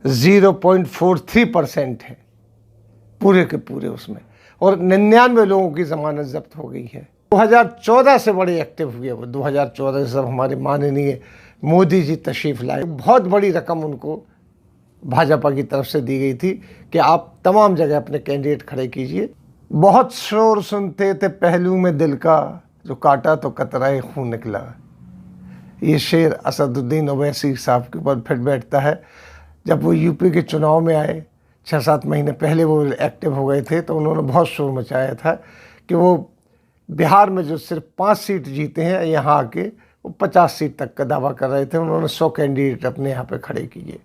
0.43% है पूरे के पूरे उसमें, और 99 लोगों की जमानत जब्त हो गई है। 2014 से बड़े एक्टिव हुए वो। 2014 से सब हमारे माननीय मोदी जी तशरीफ लाए। बहुत बड़ी रकम उनको भाजपा की तरफ से दी गई थी कि आप तमाम जगह अपने कैंडिडेट खड़े कीजिए। बहुत शोर सुनते थे पहलू में दिल का, जो काटा तो कतराए खून निकला। ये शेर असदुद्दीन ओवैसी साहब के ऊपर फिट बैठता है। जब वो यूपी के चुनाव में आए 6-7 महीने पहले वो एक्टिव हो गए थे, तो उन्होंने बहुत शोर मचाया था कि वो बिहार में जो सिर्फ 5 सीट जीते हैं, यहाँ आके वो 50 सीट तक का दावा कर रहे थे। उन्होंने 100 कैंडिडेट अपने यहाँ पे खड़े किए,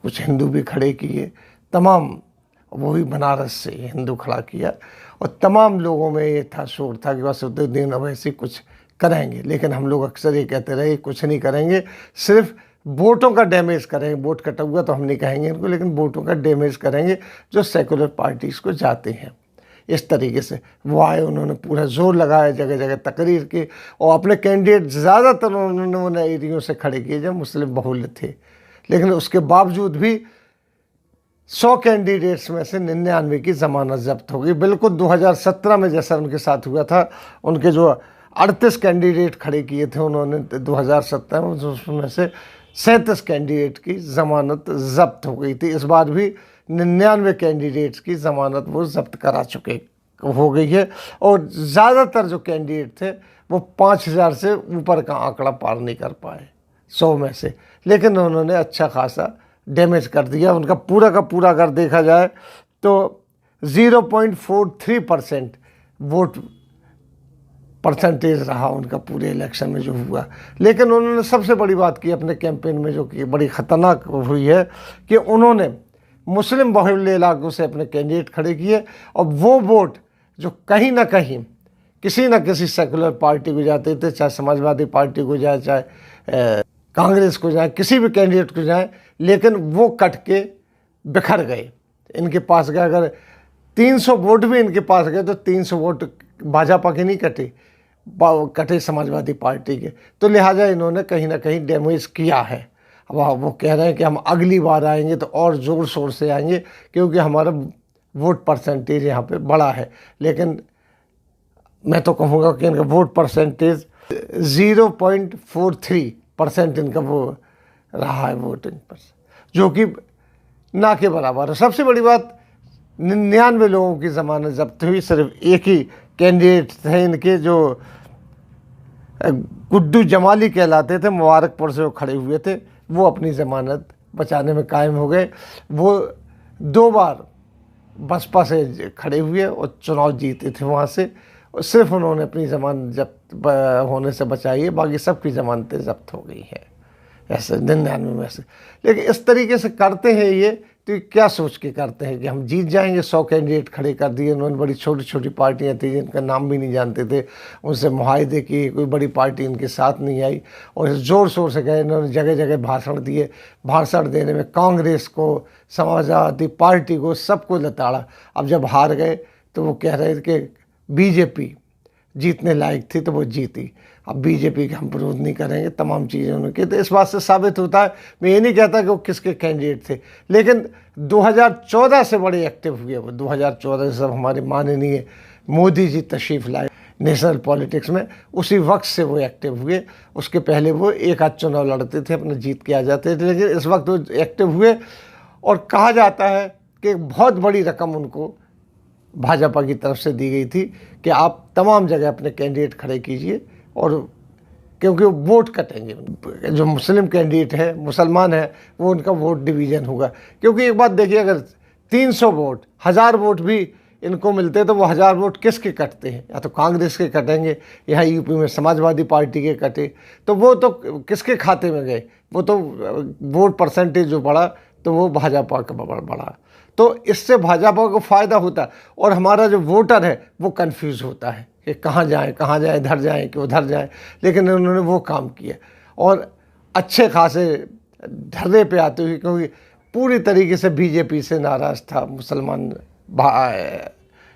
कुछ हिंदू भी खड़े किए, तमाम, वो भी बनारस से हिंदू खड़ा किया, और तमाम लोगों में ये था, शोर था कि असदुद्दीन ओवैसी कुछ करेंगे। लेकिन हम लोग अक्सर ये कहते रहे कुछ नहीं करेंगे, सिर्फ वोटों का डैमेज करेंगे। वोट कटा हुआ तो हम नहीं कहेंगे इनको, लेकिन वोटों का डैमेज करेंगे जो सेकुलर पार्टीज़ को जाते हैं। इस तरीके से वो आए, उन्होंने पूरा जोर लगाया जगह जगह तकरीर की, और अपने कैंडिडेट ज़्यादातर उन्होंने उन एरियों से खड़े किए जब मुस्लिम बहुल थे। लेकिन उसके बावजूद भी 100 कैंडिडेट्स में से 99 की ज़मानत जब्त हो गई। बिल्कुल 2017 में जैसा उनके साथ हुआ था, उनके जो 38 कैंडिडेट खड़े किए थे उन्होंने 2017 में, उसमें से 37 कैंडिडेट की ज़मानत जब्त हो गई थी। इस बार भी 99 कैंडिडेट्स की ज़मानत वो जब्त करा चुके हो गई है, और ज़्यादातर जो कैंडिडेट थे वो 5000 से ऊपर का आंकड़ा पार नहीं कर पाए 100 में से। लेकिन उन्होंने अच्छा खासा डैमेज कर दिया। उनका पूरा का पूरा अगर देखा जाए तो 0.43% वोट परसेंटेज रहा उनका पूरे इलेक्शन में जो हुआ। लेकिन उन्होंने सबसे बड़ी बात की अपने कैंपेन में, जो कि बड़ी ख़तरनाक हुई है, कि उन्होंने मुस्लिम बहुल इलाकों से अपने कैंडिडेट खड़े किए, और वो वोट जो कहीं ना कहीं किसी न किसी सेकुलर पार्टी को जाते थे, चाहे समाजवादी पार्टी को जाए, चाहे कांग्रेस को जाए, किसी भी कैंडिडेट को जाए, लेकिन वो कट के बिखर गए। इनके पास गए, अगर 300 वोट भी इनके पास गए तो 300 वोट भाजपा के नहीं कटे समाजवादी पार्टी के। तो लिहाजा इन्होंने कहीं ना कहीं डैमेज किया है। अब वो कह रहे हैं कि हम अगली बार आएंगे तो और ज़ोर शोर से आएंगे, क्योंकि हमारा वोट परसेंटेज यहाँ पे बड़ा है। लेकिन मैं तो कहूँगा कि इनका वोट परसेंटेज 0.43% इनका वो रहा है वोटिंग पर, जो कि ना के बराबर है। सबसे बड़ी बात, 99 लोगों की ज़मानत जब्त हुई। सिर्फ एक ही कैंडिडेट थे इनके जो गुड्डू जमाली कहलाते थे, मुबारकपुर से वो खड़े हुए थे, वो अपनी ज़मानत बचाने में कायम हो गए। वो 2 बार बसपा से खड़े हुए और चुनाव जीते थे वहाँ से, और सिर्फ उन्होंने अपनी ज़मानत जब्त होने से बचाई है, बाकी सबकी ज़मानतें जब्त हो गई हैं ऐसे 99 में से। लेकिन इस तरीके से करते हैं ये, तो क्या सोच के करते हैं कि हम जीत जाएंगे। 100 कैंडिडेट खड़े कर दिए उन्होंने। बड़ी छोटी छोटी पार्टियां थी जिनका नाम भी नहीं जानते थे, उनसे मुआहदे किए, कोई बड़ी पार्टी इनके साथ नहीं आई, और ज़ोर शोर से गए। इन्होंने जगह जगह भाषण दिए। भाषण देने में कांग्रेस को, समाजवादी पार्टी को, सबको लताड़ा। अब जब हार गए तो वो कह रहे थे कि बीजेपी जीतने लायक थी तो वो जीती, अब बीजेपी का हम विरोध नहीं करेंगे, तमाम चीज़ें उन्होंने। तो इस बात से साबित होता है, मैं ये नहीं कहता कि वो किसके कैंडिडेट थे, लेकिन 2014 से बड़े एक्टिव हुए वो। 2014 से सब हमारे माननीय मोदी जी तशरीफ लाए नेशनल पॉलिटिक्स में, उसी वक्त से वो एक्टिव हुए। उसके पहले वो एक आध चुनाव लड़ते थे, अपने जीत के आ जाते थे, लेकिन इस वक्त वो एक्टिव हुए। और कहा जाता है कि बहुत बड़ी रकम उनको भाजपा की तरफ से दी गई थी कि आप तमाम जगह अपने कैंडिडेट खड़े कीजिए, और क्योंकि वो वोट कटेंगे। जो मुस्लिम कैंडिडेट है, मुसलमान है, वो उनका वोट डिवीज़न होगा। क्योंकि एक बात देखिए, अगर 300 वोट, 1000 वोट भी इनको मिलते तो वो 1000 वोट किसके कटते हैं? या तो कांग्रेस के कटेंगे, यहाँ यूपी में समाजवादी पार्टी के कटे, तो वो तो किसके खाते में गए? वो तो वोट परसेंटेज जो बढ़ा तो वो भाजपा का बढ़ा। तो इससे भाजपा को फ़ायदा होता है, और हमारा जो वोटर है वो कंफ्यूज होता है कि कहाँ जाएं, इधर जाएं कि उधर जाएं। लेकिन उन्होंने वो काम किया, और अच्छे खासे धरने पे आते हुए, क्योंकि पूरी तरीके से बीजेपी से नाराज़ था मुसलमान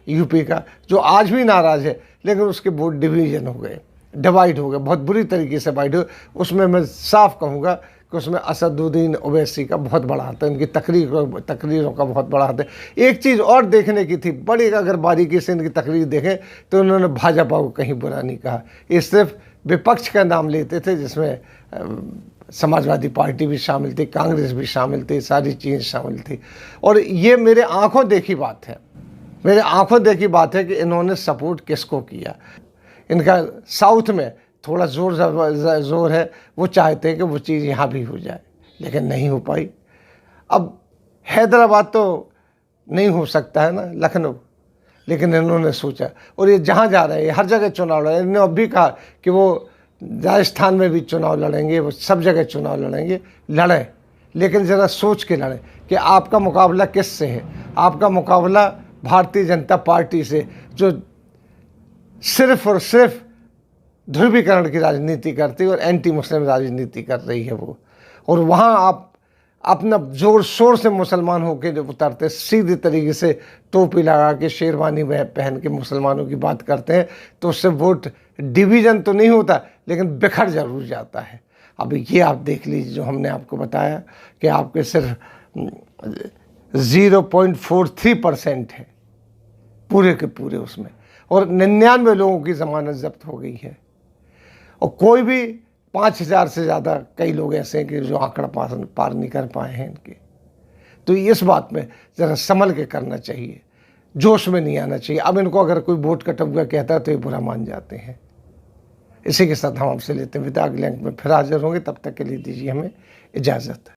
यूपी का, जो आज भी नाराज़ है। लेकिन उसके वोट डिवाइड हो गए, बहुत बुरी तरीके से डिवाइड हुए। उसमें मैं साफ कहूँगा कि उसमें असदुद्दीन ओवैसी का बहुत बड़ा हाथ है, इनकी तकरीरों का बहुत बड़ा हाथ है। एक चीज़ और देखने की थी बड़ी, अगर बारीकी से इनकी तकरीर देखें तो इन्होंने भाजपा को कहीं बुरा नहीं कहा। ये सिर्फ विपक्ष का नाम लेते थे, जिसमें समाजवादी पार्टी भी शामिल थी, कांग्रेस भी शामिल थी, सारी चीज़ें शामिल थी। और ये मेरे आंखों देखी बात है, मेरे आंखों देखी बात है कि इन्होंने सपोर्ट किसको किया। इनका साउथ में थोड़ा जोर है, वो चाहते हैं कि वो चीज़ यहाँ भी हो जाए, लेकिन नहीं हो पाई। अब हैदराबाद तो नहीं हो सकता है ना, लखनऊ, लेकिन इन्होंने सोचा, और ये जहाँ जा रहे हैं हर जगह चुनाव लड़े। इन्होंने अब भी कहा कि वो राजस्थान में भी चुनाव लड़ेंगे, वो सब जगह चुनाव लड़ेंगे, लड़ें, लेकिन ज़रा सोच के लड़ें कि आपका मुकाबला किससे है। आपका मुकाबला भारतीय जनता पार्टी से, जो सिर्फ और सिर्फ ध्रुवीकरण की राजनीति करती है और एंटी मुस्लिम राजनीति कर रही है वो। और वहाँ आप अपना जोर शोर से मुसलमान होकर जब उतरते, सीधी तरीके से टोपी लगा के शेरवानी पहन के मुसलमानों की बात करते हैं, तो उससे वोट डिवीज़न तो नहीं होता, लेकिन बिखर जरूर जाता है। अब ये आप देख लीजिए, जो हमने आपको बताया कि आपके सिर्फ 0.43% है पूरे के पूरे उसमें, और 99 लोगों की ज़मानत जब्त हो गई है। और कोई भी 5000 से ज़्यादा कई लोग ऐसे हैं कि जो आंकड़ा पार नहीं कर पाए हैं इनके। तो इस बात में ज़रा संभल के करना चाहिए, जोश में नहीं आना चाहिए। अब इनको अगर कोई वोट कटा हुआ कहता है तो ये बुरा मान जाते हैं। इसी के साथ हम आपसे लेते हैं विदा, अगले अंक में फिर हाजिर होंगे। तब तक के लिए दीजिए हमें इजाज़त।